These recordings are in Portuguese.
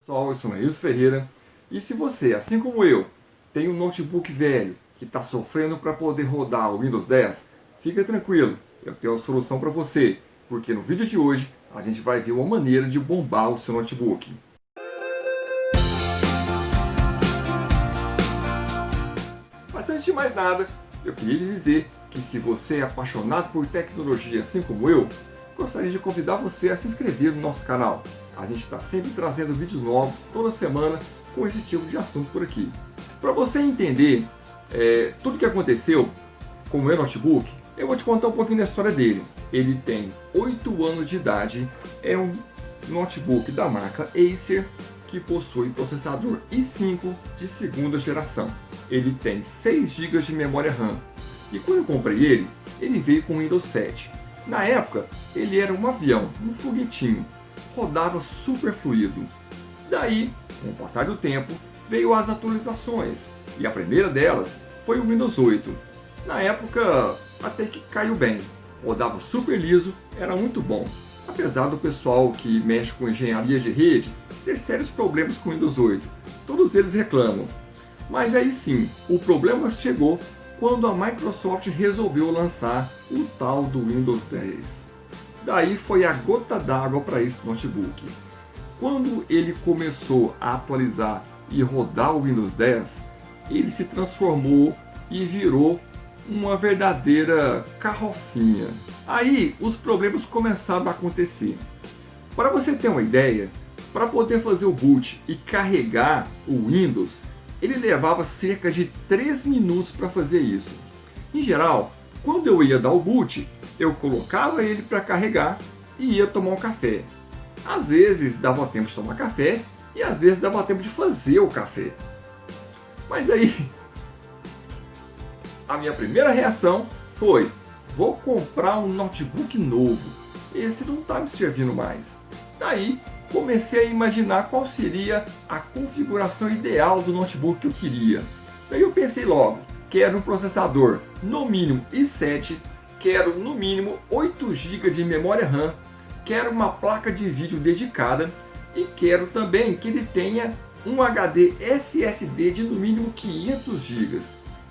Pessoal, eu sou Neilson Ferreira e se você, assim como eu, tem um notebook velho que está sofrendo para poder rodar o Windows 10, fica tranquilo, eu tenho a solução para você, porque no vídeo de hoje a gente vai ver uma maneira de bombar o seu notebook. Mas antes de mais nada, eu queria lhe dizer que se você é apaixonado por tecnologia assim como eu, gostaria de convidar você a se inscrever no nosso canal. A gente está sempre trazendo vídeos novos toda semana com esse tipo de assunto por aqui. Para você entender tudo o que aconteceu com o meu notebook, eu vou te contar um pouquinho da história dele. Ele tem 8 anos de idade, é um notebook da marca Acer que possui processador i5 de segunda geração. Ele tem 6 GB de memória RAM e quando eu comprei ele veio com Windows 7. Na época, ele era um avião, um foguetinho, rodava super fluido. Daí, com o passar do tempo, veio as atualizações, e a primeira delas foi o Windows 8. Na época, até que caiu bem, rodava super liso, era muito bom. Apesar do pessoal que mexe com engenharia de rede ter sérios problemas com o Windows 8, todos eles reclamam. Mas aí sim, o problema chegou quando a Microsoft resolveu lançar o tal do Windows 10. Daí foi a gota d'água para esse notebook. Quando ele começou a atualizar e rodar o Windows 10, ele se transformou e virou uma verdadeira carrocinha. Aí os problemas começaram a acontecer. Para você ter uma ideia, para poder fazer o boot e carregar o Windows, ele levava cerca de 3 minutos para fazer isso. Em geral, quando eu ia dar o boot, eu colocava ele para carregar e ia tomar um café. Às vezes dava tempo de tomar café e às vezes dava tempo de fazer o café. Mas aí, a minha primeira reação foi: vou comprar um notebook novo, esse não está me servindo mais. Daí, comecei a imaginar qual seria a configuração ideal do notebook que eu queria. Daí eu pensei logo, quero um processador no mínimo i7, quero no mínimo 8 GB de memória RAM, quero uma placa de vídeo dedicada e quero também que ele tenha um HD SSD de no mínimo 500 GB.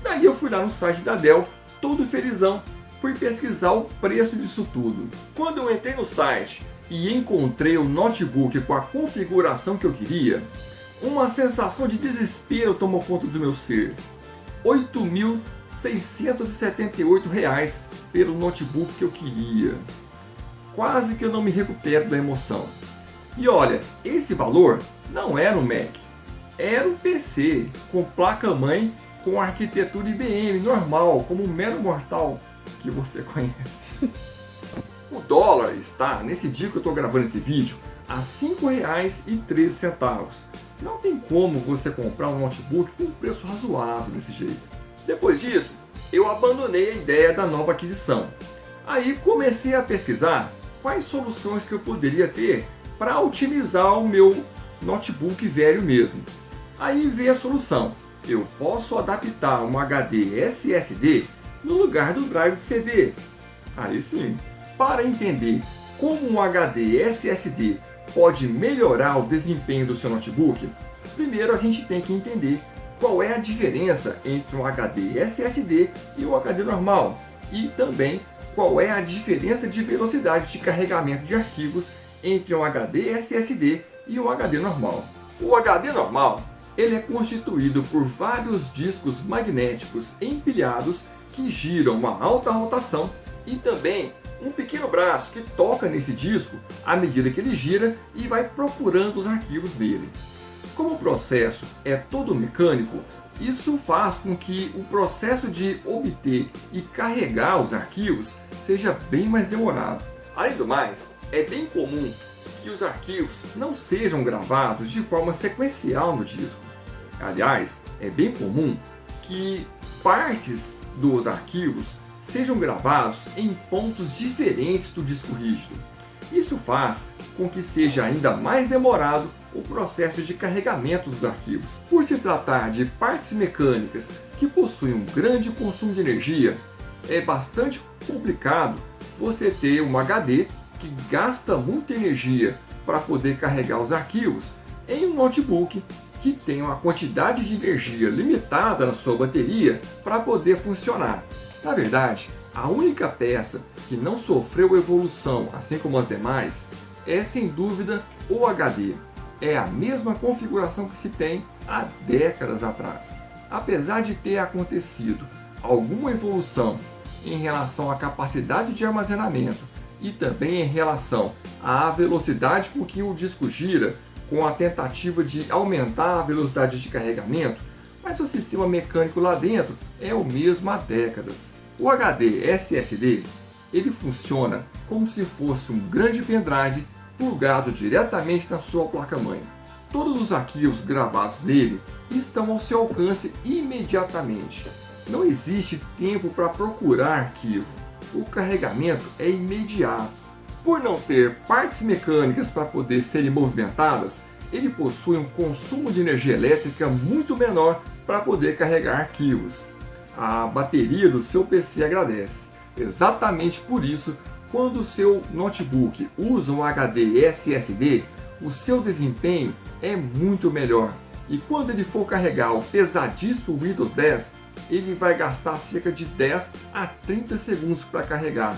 Daí eu fui lá no site da Dell, todo felizão, fui pesquisar o preço disso tudo. Quando eu entrei no site e encontrei o notebook com a configuração que eu queria, uma sensação de desespero tomou conta do meu ser. R$ 8.678 pelo notebook que eu queria. Quase que eu não me recupero da emoção. E olha, esse valor não era um Mac, era um PC com placa-mãe com arquitetura IBM normal, como um mero mortal que você conhece. O dólar está, nesse dia que eu estou gravando esse vídeo, a R$ 5,13. Não tem como você comprar um notebook com um preço razoável desse jeito. Depois disso, eu abandonei a ideia da nova aquisição. Aí comecei a pesquisar quais soluções que eu poderia ter para otimizar o meu notebook velho mesmo. Aí veio a solução: eu posso adaptar um HD SSD no lugar do drive de CD. Aí sim. Para entender como um HD SSD pode melhorar o desempenho do seu notebook, primeiro a gente tem que entender qual é a diferença entre um HD SSD e o HD normal e também qual é a diferença de velocidade de carregamento de arquivos entre um HD SSD e um HD normal. O HD normal ele é constituído por vários discos magnéticos empilhados que giram a alta rotação e também um pequeno braço que toca nesse disco à medida que ele gira e vai procurando os arquivos dele. Como o processo é todo mecânico, isso faz com que o processo de obter e carregar os arquivos seja bem mais demorado. Além do mais, é bem comum que os arquivos não sejam gravados de forma sequencial no disco. Aliás, é bem comum que partes dos arquivos sejam gravados em pontos diferentes do disco rígido. Isso faz com que seja ainda mais demorado o processo de carregamento dos arquivos. Por se tratar de partes mecânicas que possuem um grande consumo de energia, é bastante complicado você ter um HD que gasta muita energia para poder carregar os arquivos, em um notebook que tem uma quantidade de energia limitada na sua bateria para poder funcionar. Na verdade, a única peça que não sofreu evolução, assim como as demais, é sem dúvida o HD. É a mesma configuração que se tem há décadas atrás. Apesar de ter acontecido alguma evolução em relação à capacidade de armazenamento e também em relação à velocidade com que o disco gira, com a tentativa de aumentar a velocidade de carregamento, mas o sistema mecânico lá dentro é o mesmo há décadas. O HD SSD ele funciona como se fosse um grande pendrive plugado diretamente na sua placa-mãe. Todos os arquivos gravados nele estão ao seu alcance imediatamente. Não existe tempo para procurar arquivo. O carregamento é imediato. Por não ter partes mecânicas para poder serem movimentadas, ele possui um consumo de energia elétrica muito menor para poder carregar arquivos. A bateria do seu PC agradece. Exatamente por isso, quando o seu notebook usa um HD SSD, o seu desempenho é muito melhor. E quando ele for carregar o pesadíssimo Windows 10, ele vai gastar cerca de 10 a 30 segundos para carregar.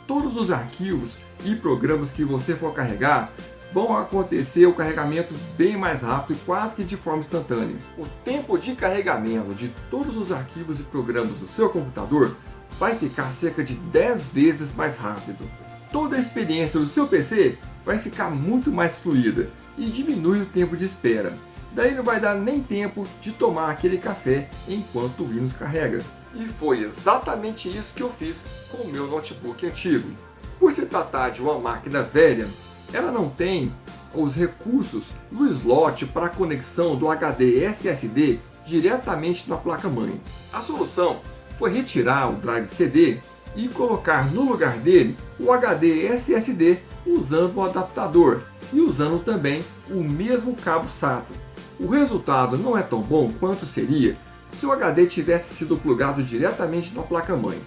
Todos os arquivos e programas que você for carregar vão acontecer o carregamento bem mais rápido, quase que de forma instantânea. O tempo de carregamento de todos os arquivos e programas do seu computador vai ficar cerca de 10 vezes mais rápido. Toda a experiência do seu PC vai ficar muito mais fluida e diminui o tempo de espera. Daí não vai dar nem tempo de tomar aquele café enquanto o Windows carrega. E foi exatamente isso que eu fiz com o meu notebook antigo. Por se tratar de uma máquina velha, ela não tem os recursos do slot para a conexão do HD SSD diretamente na placa-mãe. A solução foi retirar o drive CD e colocar no lugar dele o HD SSD usando um adaptador e usando também o mesmo cabo SATA. O resultado não é tão bom quanto seria se o HD tivesse sido plugado diretamente na placa-mãe,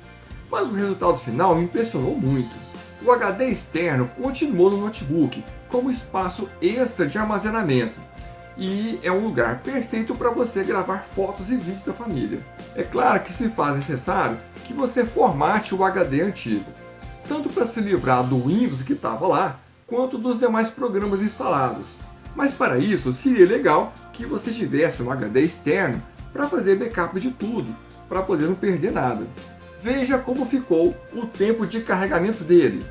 mas o resultado final me impressionou muito. O HD externo continuou no notebook como espaço extra de armazenamento e é um lugar perfeito para você gravar fotos e vídeos da família. É claro que se faz necessário que você formate o HD antigo, tanto para se livrar do Windows que estava lá, quanto dos demais programas instalados. Mas para isso seria legal que você tivesse um HD externo para fazer backup de tudo, para poder não perder nada. Veja como ficou o tempo de carregamento dele.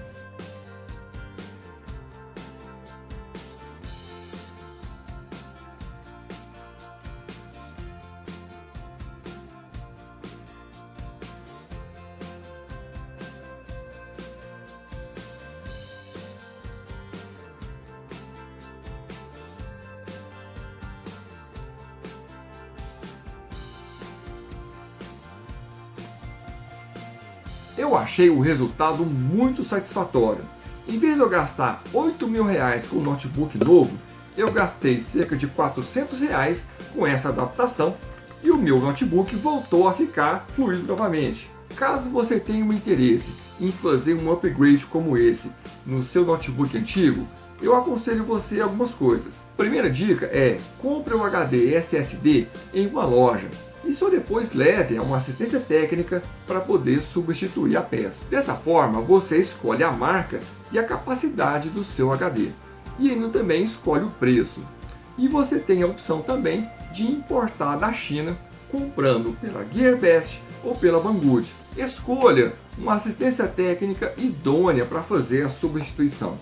Eu achei o resultado muito satisfatório. Em vez de eu gastar R$8.000 com o notebook novo, eu gastei cerca de R$400 com essa adaptação e o meu notebook voltou a ficar fluido novamente. Caso você tenha um interesse em fazer um upgrade como esse no seu notebook antigo, eu aconselho você algumas coisas. Primeira dica é: compre o HD SSD em uma loja e só depois leve a uma assistência técnica para poder substituir a peça. Dessa forma, você escolhe a marca e a capacidade do seu HD e ainda também escolhe o preço. E você tem a opção também de importar da China, comprando pela Gearbest ou pela Banggood. Escolha uma assistência técnica idônea para fazer a substituição.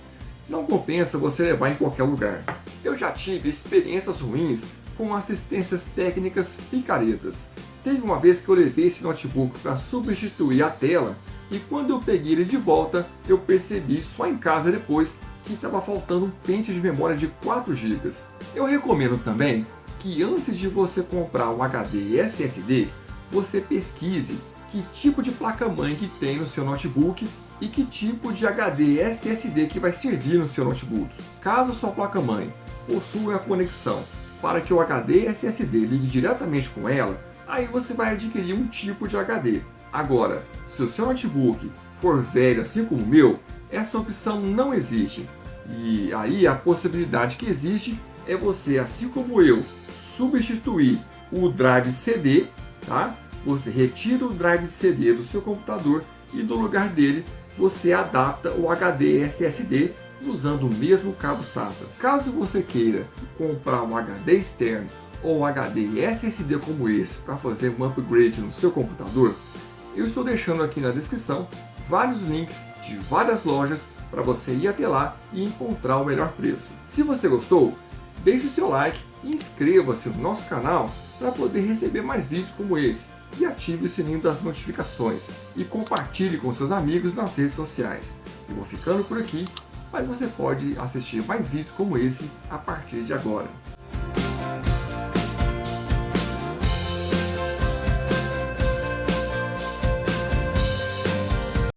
Não compensa você levar em qualquer lugar. Eu já tive experiências ruins com assistências técnicas picaretas. Teve uma vez que eu levei esse notebook para substituir a tela e quando eu peguei ele de volta, eu percebi só em casa depois que estava faltando um pente de memória de 4 GB. Eu recomendo também que antes de você comprar um HD SSD, você pesquise que tipo de placa-mãe que tem no seu notebook e que tipo de HD SSD que vai servir no seu notebook. Caso sua placa-mãe possua a conexão para que o HD SSD ligue diretamente com ela, aí você vai adquirir um tipo de HD. Agora, se o seu notebook for velho assim como o meu, essa opção não existe. E aí a possibilidade que existe é você, assim como eu, substituir o drive CD, tá? Você retira o drive CD do seu computador e no lugar dele você adapta o HD SSD usando o mesmo cabo SATA. Caso você queira comprar um HD externo ou um HD SSD como esse para fazer um upgrade no seu computador, eu estou deixando aqui na descrição vários links de várias lojas para você ir até lá e encontrar o melhor preço. Se você gostou, deixe o seu like e inscreva-se no nosso canal para poder receber mais vídeos como esse e ative o sininho das notificações e compartilhe com seus amigos nas redes sociais. Eu vou ficando por aqui, mas você pode assistir mais vídeos como esse a partir de agora.